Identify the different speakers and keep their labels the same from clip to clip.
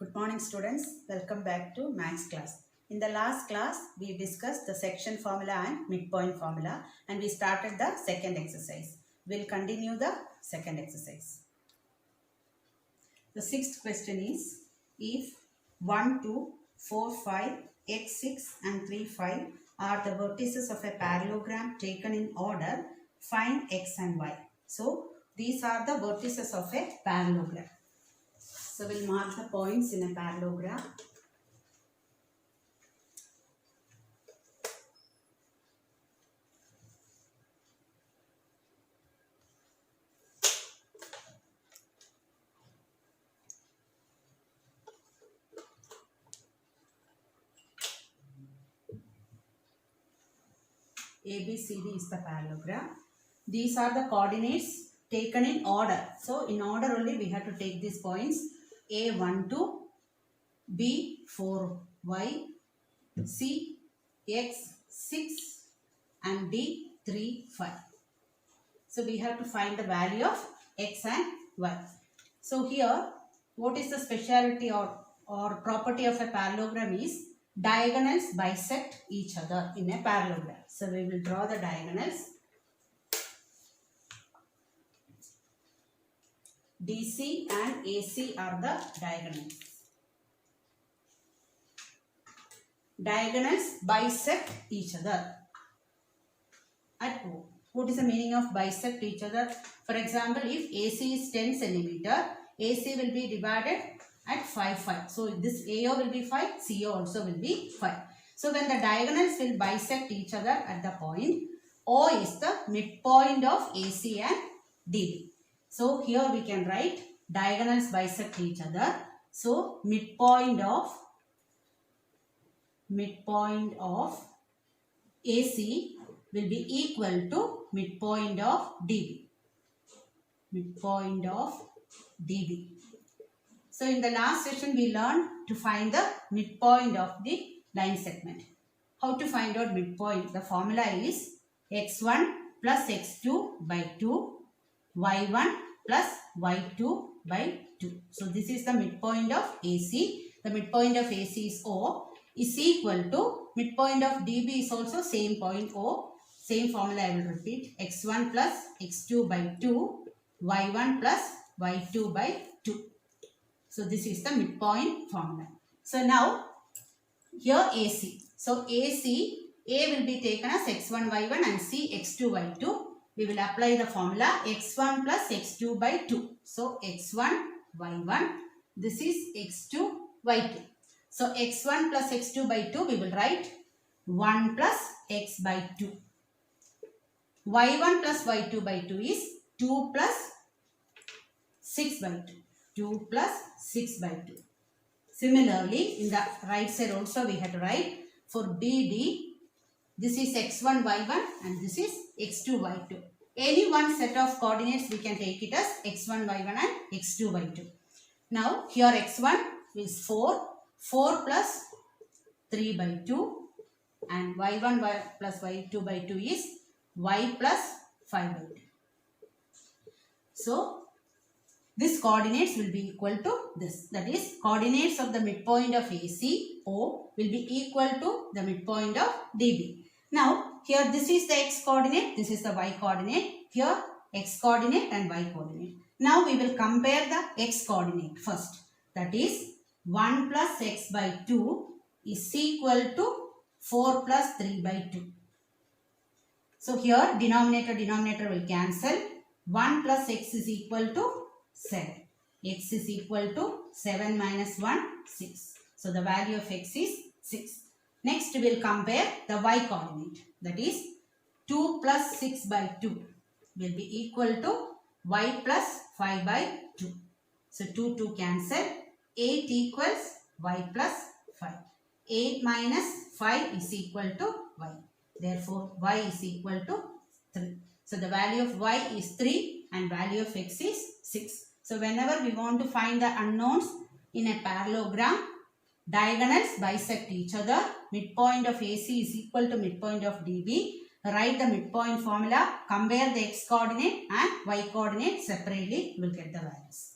Speaker 1: Good morning students, welcome back to Maths class. In the last class, we discussed the section formula and midpoint formula and we started the second exercise. We'll continue the second exercise. The sixth question is, if 1, 2, 4, 5, x 6 and 3, 5 are the vertices of a parallelogram taken in order, find x and y. So, these are the vertices of a parallelogram. So, we'll mark the points in a parallelogram. ABCD is the parallelogram. These are the coordinates taken in order. So, in order only we have to take these points. A 1, 2, B 4, Y, C x 6 and D 3, 5. So, we have to find the value of x and y. So, here what is the speciality or property of a parallelogram is diagonals bisect each other in a parallelogram. So, we will draw the diagonals. DC and AC are the diagonals. Diagonals bisect each other at O. What is the meaning of bisect each other? For example, if AC is 10 cm, AC will be divided at 5, 5. So, this AO will be 5, CO also will be 5. So, when the diagonals will bisect each other at the point, O is the midpoint of AC and DB. So, here we can write diagonals bisect each other. So, midpoint of AC will be equal to midpoint of DB. Midpoint of DB. So, in the last session we learned to find the midpoint of the line segment. How to find out midpoint? The formula is x1 plus x2 by 2, y1 plus y2 by 2. So, this is the midpoint of AC. The midpoint of AC is O is equal to midpoint of DB is also same point O. Same formula I will repeat. x1 plus x2 by 2, y1 plus y2 by 2. So, this is the midpoint formula. So, now here AC. So, AC, A will be taken as x1, y1 and C x2, y2. We will apply the formula x1 plus x2 by 2. So, x1, y1. This is x2, y2. So, x1 plus x2 by 2 we will write 1 plus x by 2. y1 plus y2 by 2 is 2 plus 6 by 2. 2 plus 6 by 2. Similarly, in the right side also we have to write for DD, this is x1, y1 and this is x2, y2. Any one set of coordinates we can take it as x1, y1 and x2, y2. Now, here x1 is 4. 4 plus 3 by 2 and y1 plus y2 by 2 is y plus 5 by 2. So, this coordinates will be equal to this. That is, coordinates of the midpoint of AC, O, will be equal to the midpoint of DB. Now, here this is the x coordinate, this is the y coordinate. Here, x coordinate and y coordinate. Now, we will compare the x coordinate first. That is, 1 plus x by 2 is equal to 4 plus 3 by 2. So, here denominator will cancel. 1 plus x is equal to 7. X is equal to 7 minus 1, 6. So, the value of x is 6. Next, we will compare the y coordinate. That is, 2 plus 6 by 2 will be equal to y plus 5 by 2. So, 2 cancel. 8 equals y plus 5. 8 minus 5 is equal to y. Therefore, y is equal to 3. So, the value of y is 3 and value of x is 6. So, whenever we want to find the unknowns in a parallelogram, diagonals bisect each other. Midpoint of AC is equal to midpoint of DB. Write the midpoint formula, compare the x coordinate and y coordinate separately, you will get the values.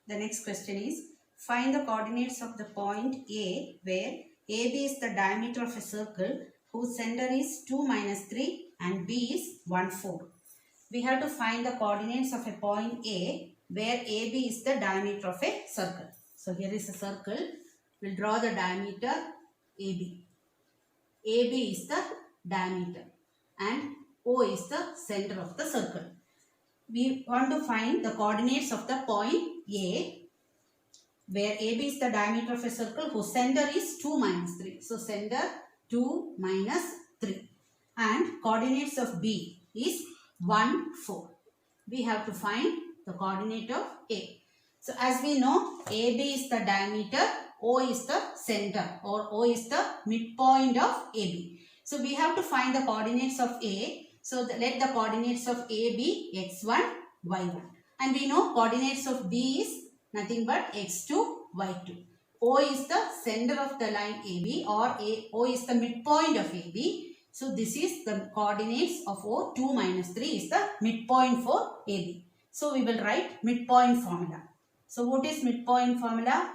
Speaker 1: The next question is, find the coordinates of the point A where AB is the diameter of a circle whose center is 2 minus 3 and B is 1, 4. We have to find the coordinates of a point A where AB is the diameter of a circle. So here is a circle. We'll draw the diameter AB. AB is the diameter and O is the center of the circle. We want to find the coordinates of the point A where AB is the diameter of a circle whose center is 2 minus 3. So center 2 minus 3 and coordinates of B is 1, 4. We have to find the coordinate of A. So as we know, AB is the diameter, O is the center or O is the midpoint of AB. So we have to find the coordinates of A. So let the coordinates of A be x1, y1. And we know coordinates of B is nothing but x2, y2. O is the center of the line AB or O is the midpoint of AB. So this is the coordinates of O. 2 minus 3 is the midpoint for AB. So we will write midpoint formula. So what is midpoint formula?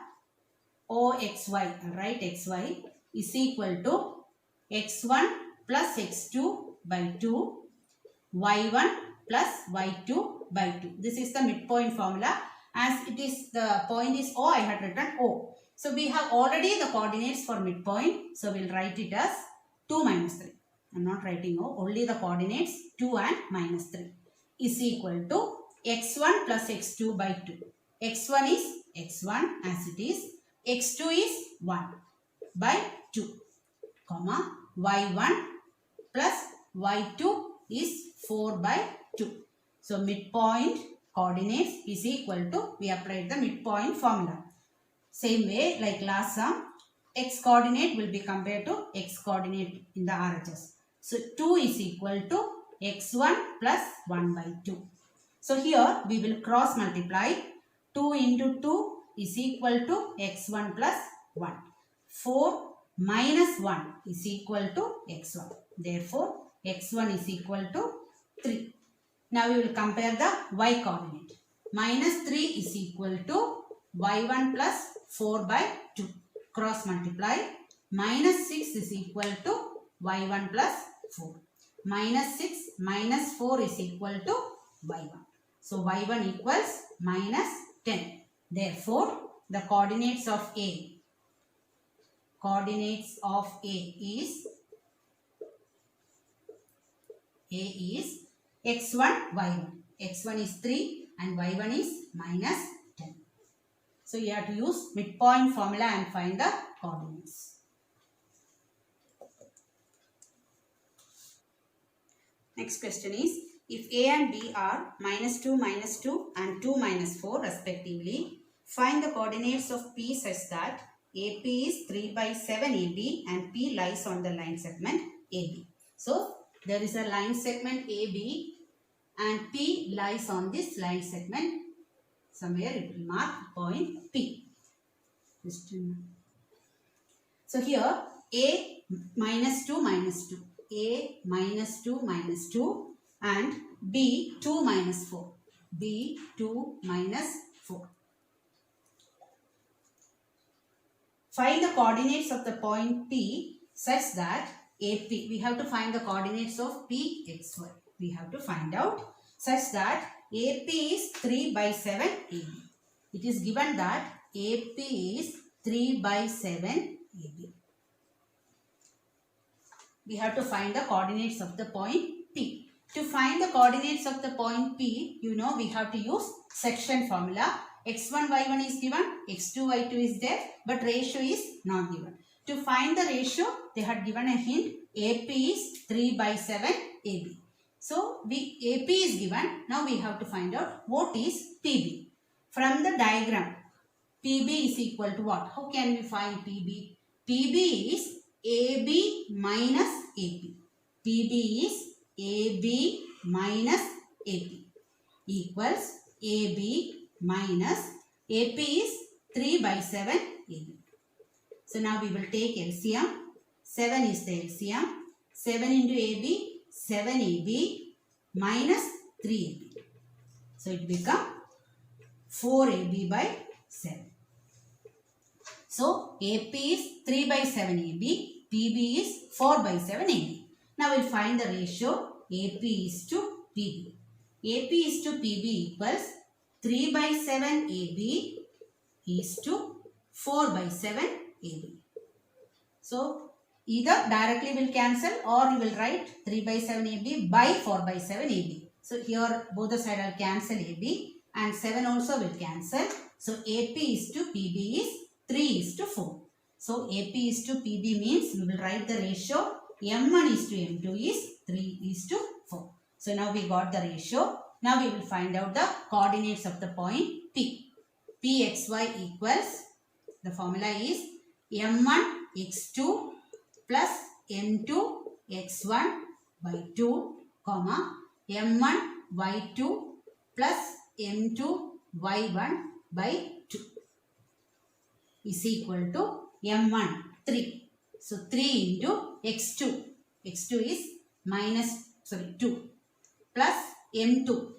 Speaker 1: OXY, I'll write XY is equal to x1 plus x2 by 2, y1 plus y2 by 2. This is the midpoint formula. As it is the point is O, I had written O. So we have already the coordinates for midpoint. So we'll write it as 2 minus 3. I'm not writing O, only the coordinates 2 and minus 3 is equal to x1 plus x2 by 2. x1 is x1 as it is. x2 is 1 by 2, comma y1 plus y2 is 4 by 2. So midpoint coordinates is equal to, we applied the midpoint formula. Same way like last sum, x coordinate will be compared to x coordinate in the RHS. So 2 is equal to x1 plus 1 by 2. So here we will cross multiply. 2 into 2 is equal to x1 plus 1. 4 minus 1 is equal to x1. Therefore, x1 is equal to 3. Now we will compare the y coordinate. Minus 3 is equal to y1 plus 4 by 2. Cross multiply. Minus 6 is equal to y1 plus 4. Minus 6 minus 4 is equal to y1. So y1 equals minus 10. Therefore, the coordinates of A is x1, y1. x1 is 3 and y1 is minus 10. So you have to use midpoint formula and find the coordinates. Next question is, if A and B are minus 2 and 2 minus 4 respectively, find the coordinates of P such that AP is 3 by 7 AB and P lies on the line segment AB. So there is a line segment AB and P lies on this line segment. Somewhere it will mark point P. So here A minus 2 minus 2. A minus 2 minus 2 and B 2 minus 4. B 2 minus 4. Find the coordinates of the point P such that AP, we have to find the coordinates of P, X, Y. We have to find out such that AP is 3 by 7 AB. It is given that AP is 3 by 7 AB. We have to find the coordinates of the point P. To find the coordinates of the point P, you know we have to use section formula. x1, y1 is given, x2, y2 is there, but ratio is not given. To find the ratio, they had given a hint. AP is 3 by 7 AB. So, AP is given. Now we have to find out what is PB. From the diagram, PB is equal to what? How can we find PB? PB is AB minus AP. PB is AB minus AP equals AB minus AP is 3 by 7 AB. So now we will take LCM. 7 is the LCM. 7 into AB, 7 AB minus 3 AB. So it becomes 4AB by 7. So AP is 3 by 7 AB, PB is 4 by 7 AB. Now we'll find the ratio AP is to PB. AP is to PB equals 3 by 7 AB is to 4 by 7 AB. So either directly will cancel or you will write 3 by 7 AB by 4 by 7 AB. So here both the side will cancel AB and 7 also will cancel. So AP is to PB is 3 is to 4. So AP is to PB means we will write the ratio M1 is to M2 is 3 is to 4. So now we got the ratio. Now we will find out the coordinates of the point P. Pxy equals, the formula is M1 x2 plus M2 x1 by 2 comma M1 y2 plus M2 y1 by 2 is equal to M1 3. So 3 into x2. x2 is minus 2 plus M2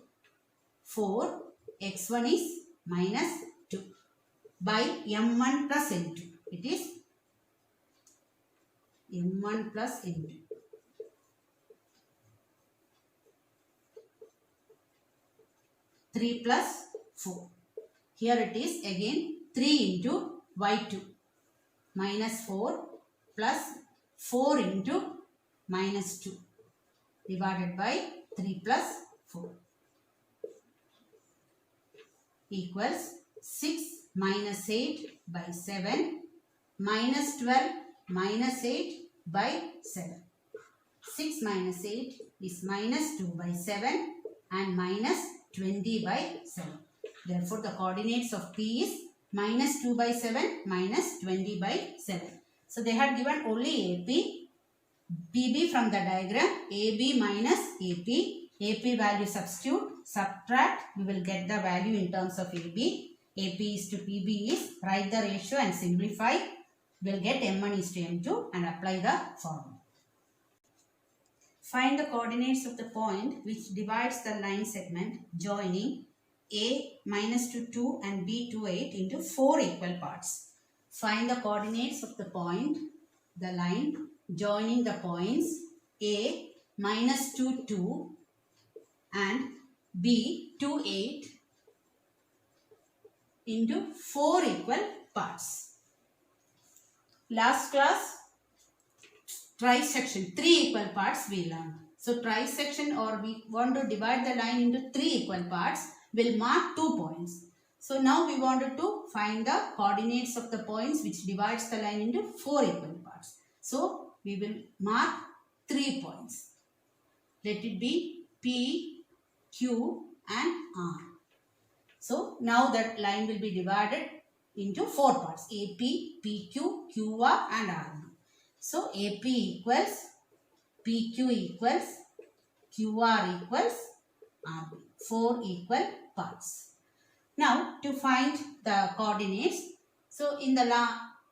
Speaker 1: 4. x1 is minus 2 by M1 plus M2. It is M1 plus M2. Three plus 4. Here it is again 3 into y2 minus 4 plus 4 into minus 2 divided by 3 plus 4 equals 6 minus 8 by 7 minus 12 minus 8 by 7. 6 minus 8 is minus 2 by 7 and minus 20 by 7. Therefore, the coordinates of P is minus 2 by 7 minus 20 by 7. So, they had given only AP, PB from the diagram, AB minus AP. AP value substitute, subtract, we will get the value in terms of AB. AP is to PB is, write the ratio and simplify. We will get M1 is to M2 and apply the formula. Find the coordinates of the point which divides the line segment joining A minus to 2 and B to 8 into 4 equal parts. Find the coordinates of the point, the line joining the points A minus 2 2 and B 2 8 into 4 equal parts. Last class, trisection, 3 equal parts we learned. So trisection, or we want to divide the line into 3 equal parts, will mark 2 points. So now we wanted to find the coordinates of the points which divides the line into 4 equal parts. So we will mark 3 points. Let it be P, Q and R. So now that line will be divided into 4 parts, AP, PQ, QR and RB. So AP equals, PQ equals, QR equals, RB. 4 equal parts. Now to find the coordinates, so in the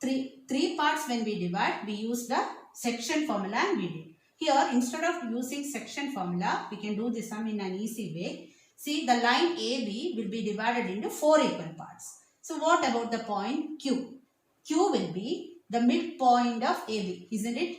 Speaker 1: three parts when we divide, we use the section formula and we did. Here instead of using section formula, we can do this sum in an easy way. See, the line AB will be divided into 4 equal parts. So what about the point Q? Q will be the midpoint of AB, isn't it?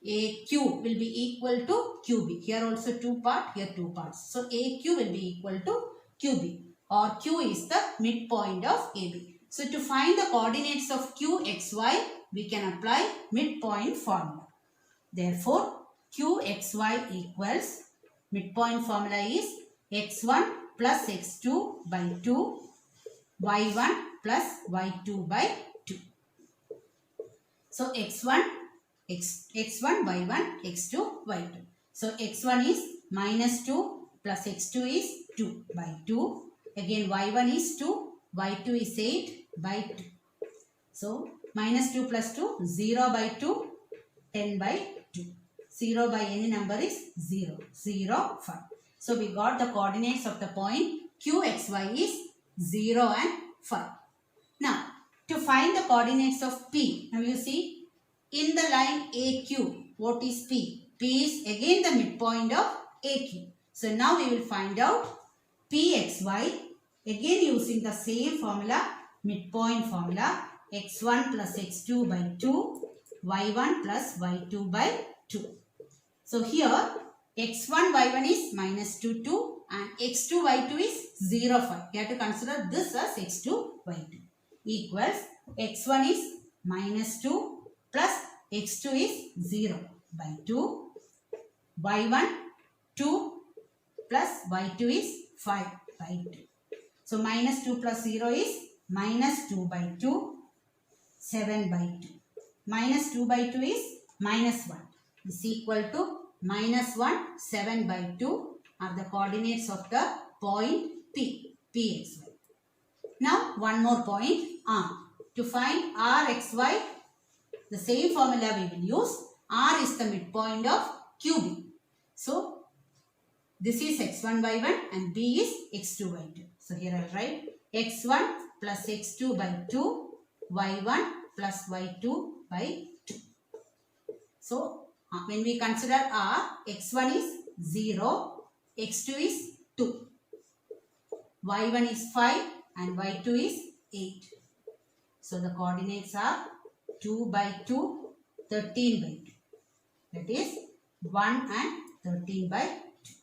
Speaker 1: AQ will be equal to QB. Here also 2 parts, here 2 parts. So AQ will be equal to QB, or Q is the midpoint of AB. So to find the coordinates of QXY, we can apply midpoint formula. Therefore, QXY equals, midpoint formula is x1 plus x2 by 2, y1 plus y2 by 2. So x1, y1, x2, y2. So x1 is minus 2 plus x2 is 2 by 2. Again y1 is 2, y2 is 8 by 2. So minus 2 plus 2, 0 by 2, 10 by 2. 0 by any number is 0, 0, 5. So we got the coordinates of the point QXY is 0 and 5. Now to find the coordinates of P, now you see in the line AQ, what is P? P is again the midpoint of AQ. So now we will find out PXY Again using the same formula, midpoint formula, x1 plus x2 by 2, y1 plus y2 by 2. So here x1 y1 is minus 2 2 and x2 y2 is 0 5. You have to consider this as x2 y2 equals x1 is minus 2 plus x2 is 0 by 2, y1 2 plus y2 is 5 by 2. So minus 2 plus 0 is minus 2 by 2, 7 by 2. Minus 2 by 2 is minus 1 is equal to minus 1, 7 by 2 are the coordinates of the point P, Pxy. Now one more point R. To find Rxy, the same formula we will use. R is the midpoint of QB. So this is x1 y1 and B is x2 y2. So here I will write x1 plus x2 by 2, y1 plus y2 by 2. So when we consider R, x1 is 0, x2 is 2, y1 is 5 and y2 is 8. So the coordinates are 2 by 2, 13 by 2. That is 1 and 13 by 2.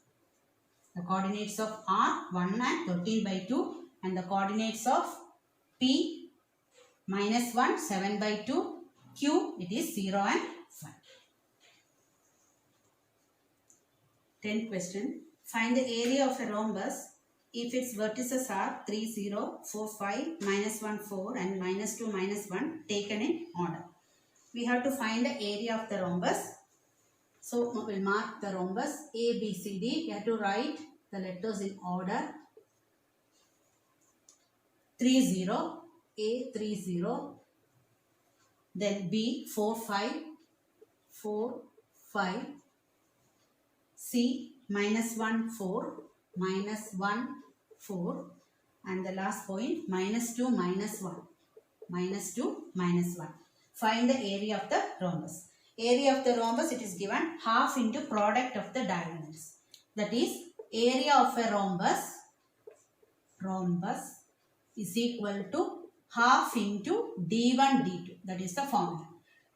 Speaker 1: The coordinates of R 1 and 13 by 2 and the coordinates of P minus 1 7 by 2, Q it is 0 and 5. 10th question. Find the area of a rhombus if its vertices are 3 0, 4 5, minus 1 4 and minus 2 minus 1 taken in order. We have to find the area of the rhombus. So we will mark the rhombus A, B, C, D. You have to write the letters in order. 3 0, A 3 0, then B 4 5, 4 5, C minus 1 4, minus 1 4 and the last point minus 2 minus 1, minus 2 minus 1. Find the area of the rhombus. Area of the rhombus, it is given half into product of the diagonals. That is area of a rhombus is equal to half into d1 d2. That is the formula.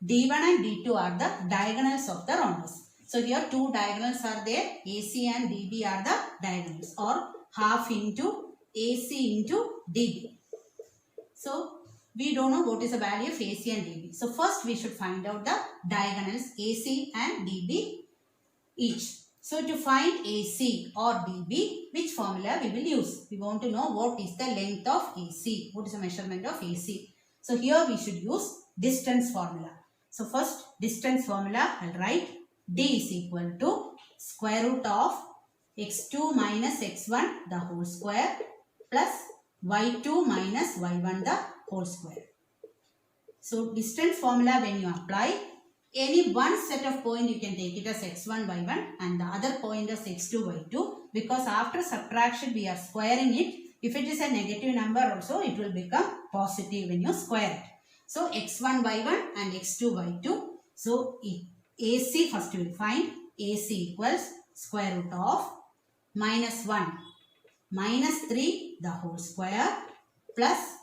Speaker 1: d1 and d2 are the diagonals of the rhombus. So here two diagonals are there. AC and DB are the diagonals, or half into AC into DB. So we don't know what is the value of AC and DB. So first we should find out the diagonals AC and DB each. So to find AC or DB, which formula we will use? We want to know what is the length of AC. What is the measurement of AC? So here we should use distance formula. So first distance formula, I will write D is equal to square root of x2 minus x1 the whole square plus y2 minus y1 the whole square. So distance formula, when you apply, any one set of point you can take it as x1 y1 and the other point as x2 y2, because after subtraction we are squaring it. If it is a negative number also, it will become positive when you square it. So x1 y1 and x2 y2. So AC first we will find. AC equals square root of minus 1 minus 3 the whole square plus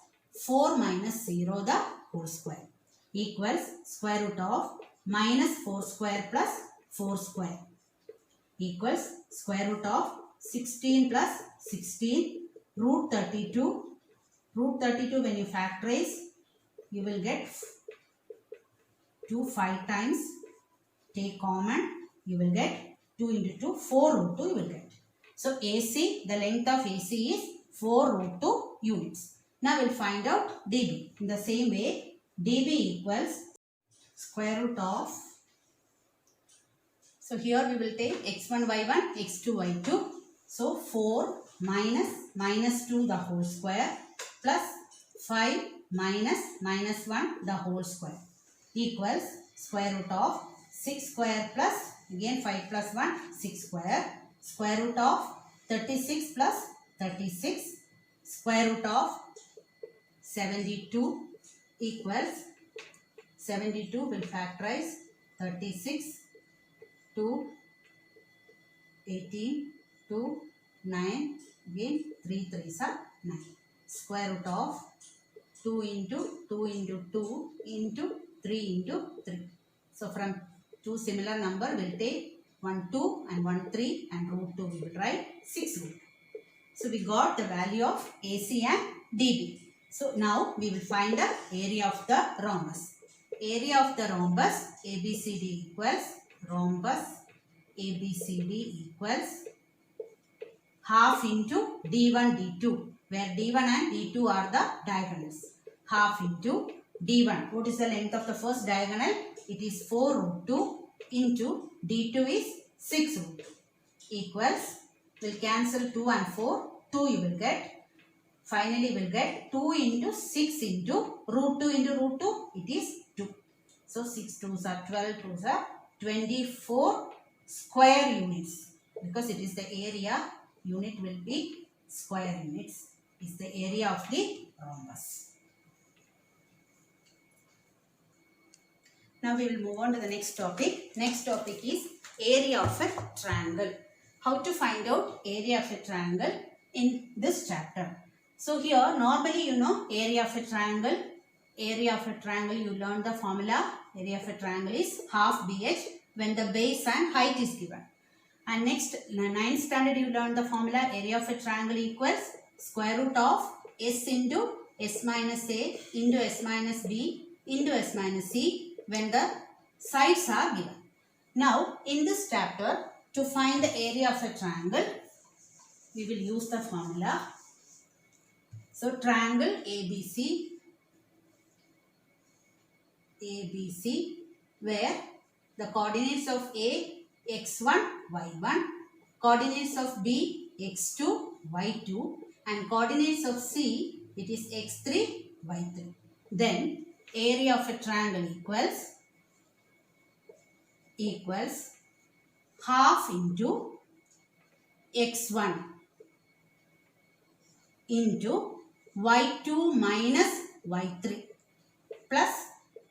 Speaker 1: 4 minus 0 the whole square equals square root of minus 4 square plus 4 square equals square root of 16 plus 16 root 32. Root 32 when you factorize, you will get 2 5 times. Take common, you will get 2 into 2, 4 root 2 you will get. So AC, the length of AC is 4 root 2 units. Now we will find out dB. In the same way, dB equals square root of, so here we will take x1 y1, x2 y2. So 4 minus 2 the whole square plus 5 minus 1 the whole square equals square root of 6 square plus again 5 plus 1 6 square root of 36 plus 36 square root of 72 equals 72 will factorize 36 to 18 to 9 again 3 3s are 9. Square root of 2 into 2 into 2 into 3 into 3. So from two similar number we'll take 1 2 and 1 3 and root 2 we will write 6 root. So we got the value of AC and DB. So now we will find the area of the rhombus. Area of the rhombus ABCD equals rhombus ABCD equals half into D1 D2, where D1 and D2 are the diagonals. Half into D1. What is the length of the first diagonal? It is 4 root 2 into D2 is 6 root 2 equals, will cancel 2 and 4, 2 you will get. Finally will get 2 into 6 into root 2 into root 2, it is 2. So 6 2s are 12, 2s are 24 square units, because it is the area, unit will be square units, is the area of the rhombus. Now we will move on to the next topic. Next topic is area of a triangle. How to find out area of a triangle in this chapter. So here normally you know area of a triangle. Area of a triangle, you learn the formula. Area of a triangle is half BH when the base and height is given. And next, 9th standard you learn the formula. Area of a triangle equals square root of S into S minus A into S minus B into S minus C when the sides are given. Now in this chapter, to find the area of a triangle, we will use the formula. So triangle ABC, where the coordinates of A, x1, y1, coordinates of B, x2, y2, and coordinates of C, it is x3, y3. Then area of a triangle equals half into x1 into y2 minus y3 plus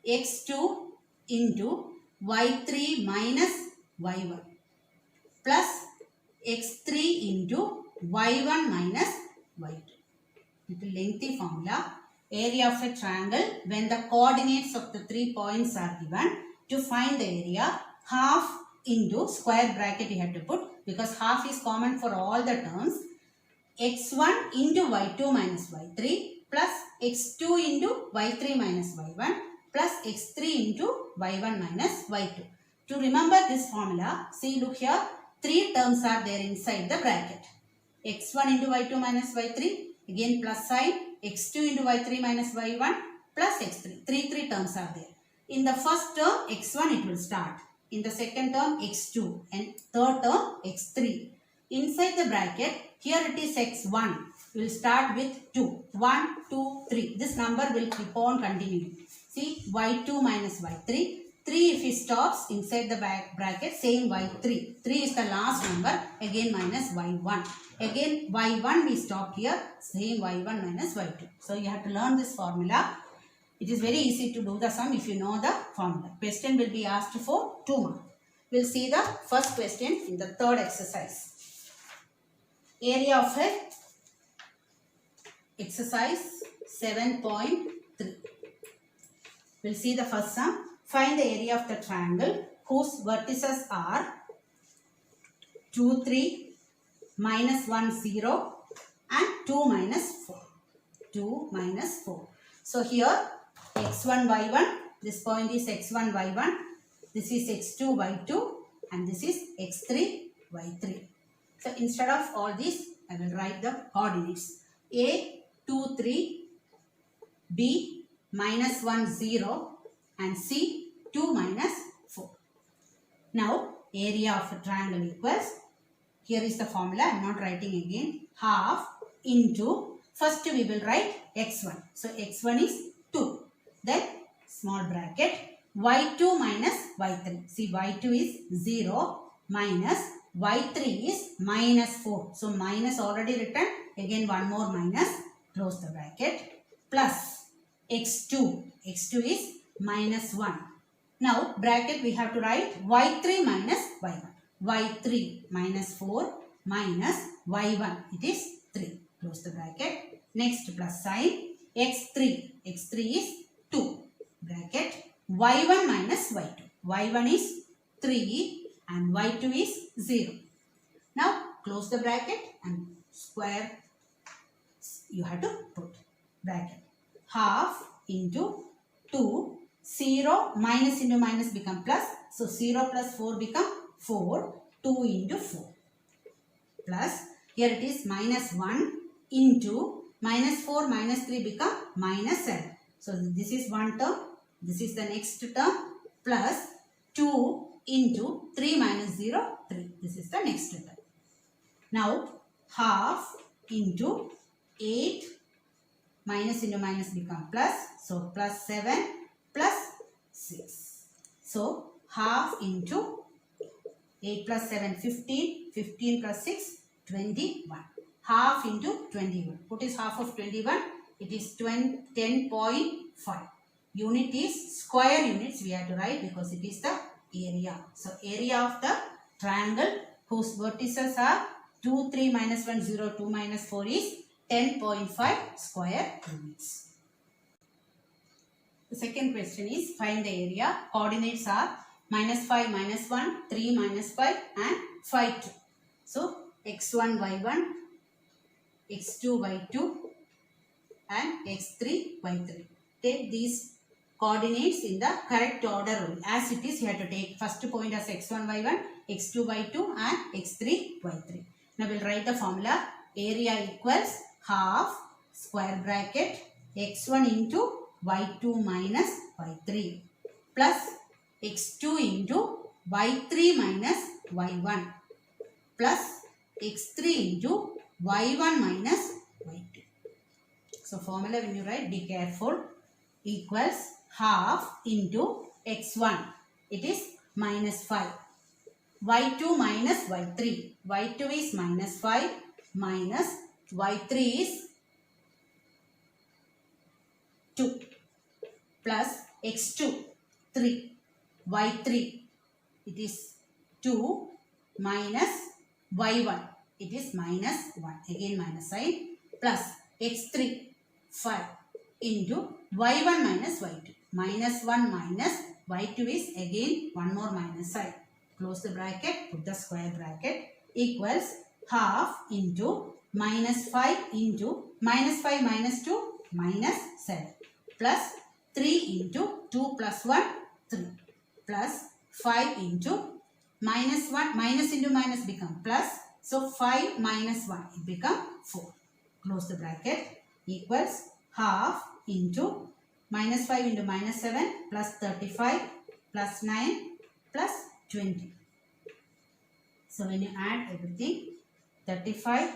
Speaker 1: x2 into y3 minus y1 plus x3 into y1 minus y2. Little lengthy formula. Area of a triangle when the coordinates of the 3 points are given. To find the area, half into square bracket you have to put, because half is common for all the terms. x1 into y2 minus y3 plus x2 into y3 minus y1 plus x3 into y1 minus y2. To remember this formula, see, look here, 3 terms are there inside the bracket. x1 into y2 minus y3, again plus sign, x2 into y3 minus y1 plus x3. 3 terms are there. In the first term, x1 it will start. In the second term, x2, and third term, x3. Inside the bracket, here it is x1. We will start with 2. 1, 2, 3. This number will keep on continuing. See, y2 minus y3. 3 if it stops inside the bracket, same y3. 3 is the last number, again minus y1. Again y1 we stop here, same y1 minus y2. So you have to learn this formula. It is very easy to do the sum if you know the formula. Question will be asked for 2 marks. We will see the first question in the third exercise. Area of a exercise 7.3. We will see the first sum. Find the area of the triangle whose vertices are 2, 3, minus 1, 0 and 2, minus 4. 2, minus 4. So here x1, y1, this point is x1, y1, this is x2, y2 and this is x3, y3. So instead of all these, I will write the coordinates. A, 2, 3, B, minus 1, 0 and C, 2, minus 4. Now, area of a triangle equals, here is the formula, I am not writing again, half into, first we will write x1. So, x1 is 2. Then, small bracket, y2 minus y3. See, y2 is 0 minus y3 is minus 4. So, minus already written, again one more minus, close the bracket, plus x2. x2 is minus 1. Now, bracket we have to write y3 minus y1. y3 minus 4 minus y1. It is 3. Close the bracket. Next plus sign. x3 is 2 bracket y1 minus y2. y1 is 3 and y2 is 0. Now close the bracket and square. You have to put bracket. Half into 2. 0 minus into minus become plus. So 0 plus 4 become 4. 2 into 4. Plus here it is minus 1 into minus 4 minus 3 become minus 7. So this is one term. This is the next term. Plus 2 into 3 minus 0, 3. This is the next term. Now half into 8 minus into minus become plus. So plus 7 plus 6. So half into 8 plus 7, 15. 15 plus 6, 21. Half into 21. What is half of 21? It is 10.5. Unit is square units we have to write because it is the area. So area of the triangle whose vertices are 2, 3, minus 1, 0, 2, minus 4 is 10.5 square units. The second question is find the area. Coordinates are minus 5, minus 1, 3, minus 5 and 5, 2. So x1, y1, x2, y2 and x3, y3. Take these coordinates in the correct order only. As it is, you have to take first point as x1, y1, x2, y2 and x3, y3. Now we'll write the formula. Area equals half square bracket x1 into y2 minus y3 plus x2 into y3 minus y1 plus x3 into y1 minus y2. So formula when you write, be careful, equals half into x1. It is minus 5. y2 minus y3. y2 is minus 5 minus y3 is 2 plus x2 3. y3 it is 2 minus y1. It is minus 1. Again minus sign plus x3 5 into y1 minus y2. Minus 1 minus y2 is again one more minus sign. Close the bracket, put the square bracket, equals half into minus 5 into minus 5 minus 2 minus 7 plus 3 into 2 plus 1 3 plus 5 into minus 1 minus into minus become plus. So 5 minus 1 it become 4. Close the bracket, equals half into minus 5 into minus 7 plus 35 plus 9 plus 20. So when you add everything, 35,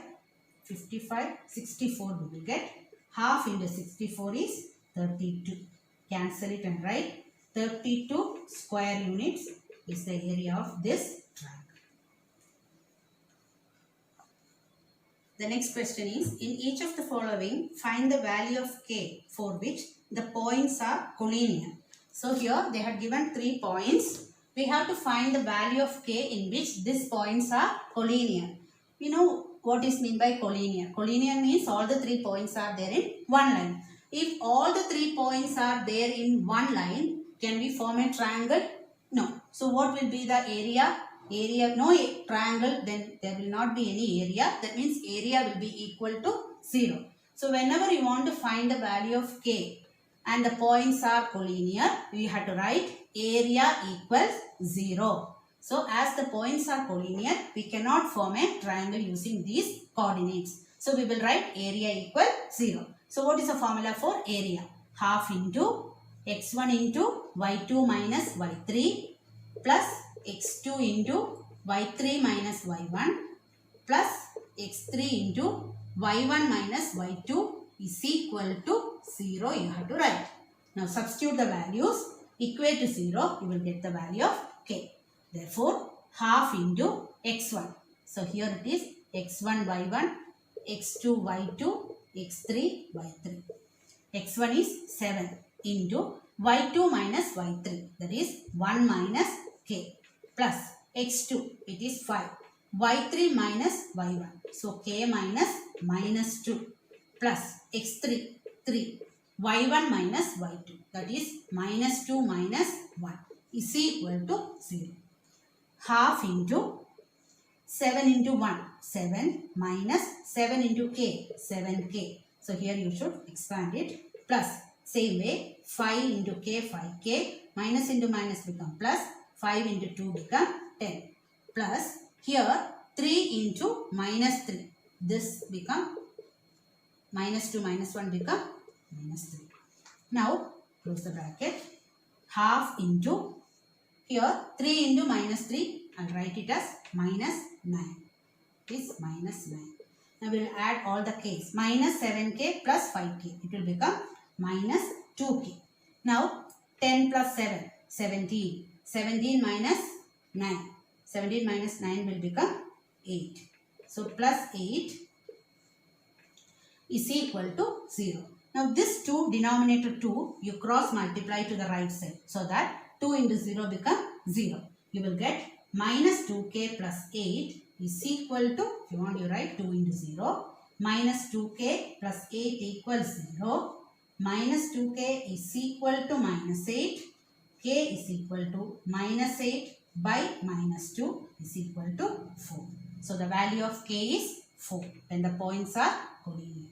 Speaker 1: 55, 64 we will get. Half into 64 is 32. Cancel it and write 32 square units is the area of this triangle. The next question is, in each of the following, find the value of k for which the points are collinear. So here they had given 3 points. We have to find the value of k in which these points are collinear. You know what is meant by collinear? Collinear means all the 3 points are there in one line. If all the 3 points are there in one line, can we form a triangle? No. So what will be the area? Area, no triangle, then there will not be any area. That means area will be equal to 0. So whenever you want to find the value of k and the points are collinear, we have to write area equals 0. So as the points are collinear, we cannot form a triangle using these coordinates. So we will write area equal 0. So what is the formula for area? Half into x1 into y2 minus y3 plus x2 into y3 minus y1 plus x3 into y1 minus y2 is equal to 0. You have to write. Now substitute the values, equate to 0, you will get the value of k. Therefore, half into x1. So here it is x1 y1, x2 y2, x3 y3. x1 is 7 into y2 minus y3, that is 1 minus k, plus x2, it is 5, y3 minus y1, so k minus minus 2, plus x3 3, y1 minus y2, that is minus 2 minus 1 is equal to 0. Half into 7 into 1, 7 minus 7 into k, 7k. So here you should expand it. Plus, same way, 5 into k, 5k. Minus into minus become plus. 5 into 2 become 10. Plus, here 3 into minus 3. This become minus 2 minus 1 become minus 3. Now, close the bracket. Half into, here 3 into minus 3. I'll write it as minus 9. Is minus 9. Now we will add all the k's. Minus 7k plus 5k. It will become minus 2k. Now 10 plus 7. 17. 17 minus 9. 17 minus 9 will become 8. So plus 8 is equal to 0. Now this 2 denominator 2 you cross multiply to the right side. So that 2 into 0 become 0. You will get minus 2k plus 8 is equal to, if you want you write 2 into 0, minus 2k plus 8 equals 0, minus 2k is equal to minus 8, k is equal to minus 8 by minus 2 is equal to 4. So the value of k is 4 when the points are collinear.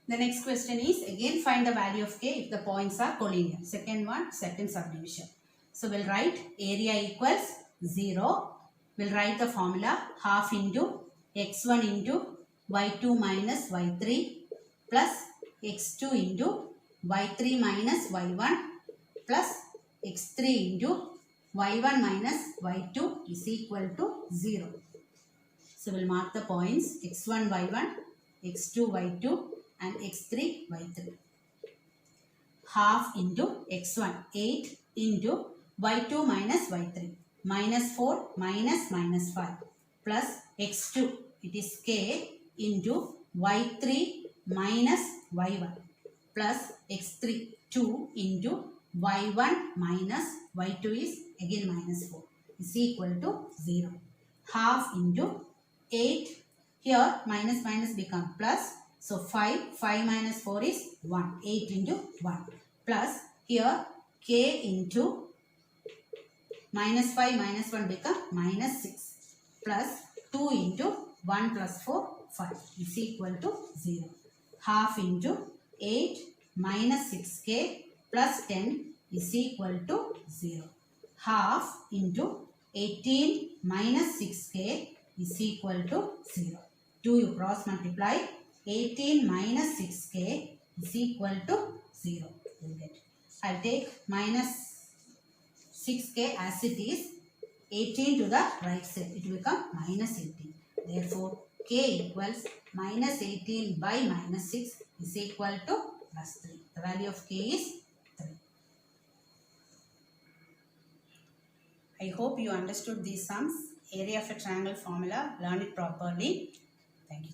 Speaker 1: The next question is again find the value of k if the points are collinear. Second one, second subdivision. So we'll write area equals 0. We'll write the formula half into x1 into y2 minus y3 plus x2 into y3 minus y1 plus x3 into y1 minus y2 is equal to 0. So we'll mark the points x1 y1, x2 y2 and x3 y3. Half into x1 8 into y2 minus y3. Minus 4 minus minus 5 plus x2 it is k into y3 minus y1 plus x3 2 into y1 minus y2 is again minus 4 is equal to 0. Half into 8, here minus minus become plus, so 5 minus 4 is 1, 8 into 1 plus here k into minus 5 minus 1 become minus 6 plus 2 into 1 plus 4 5 is equal to 0. Half into 8 minus 6k plus 10 is equal to 0. Half into 18 minus 6k is equal to 0. 2 you cross multiply. 18 minus 6k is equal to 0. You'll get. I'll take minus 6k as it is, 18 to the right side, it will become minus 18. Therefore, k equals minus 18 by minus 6 is equal to plus 3. The value of k is 3. I hope you understood these sums. Area of a triangle formula, learn it properly. Thank you.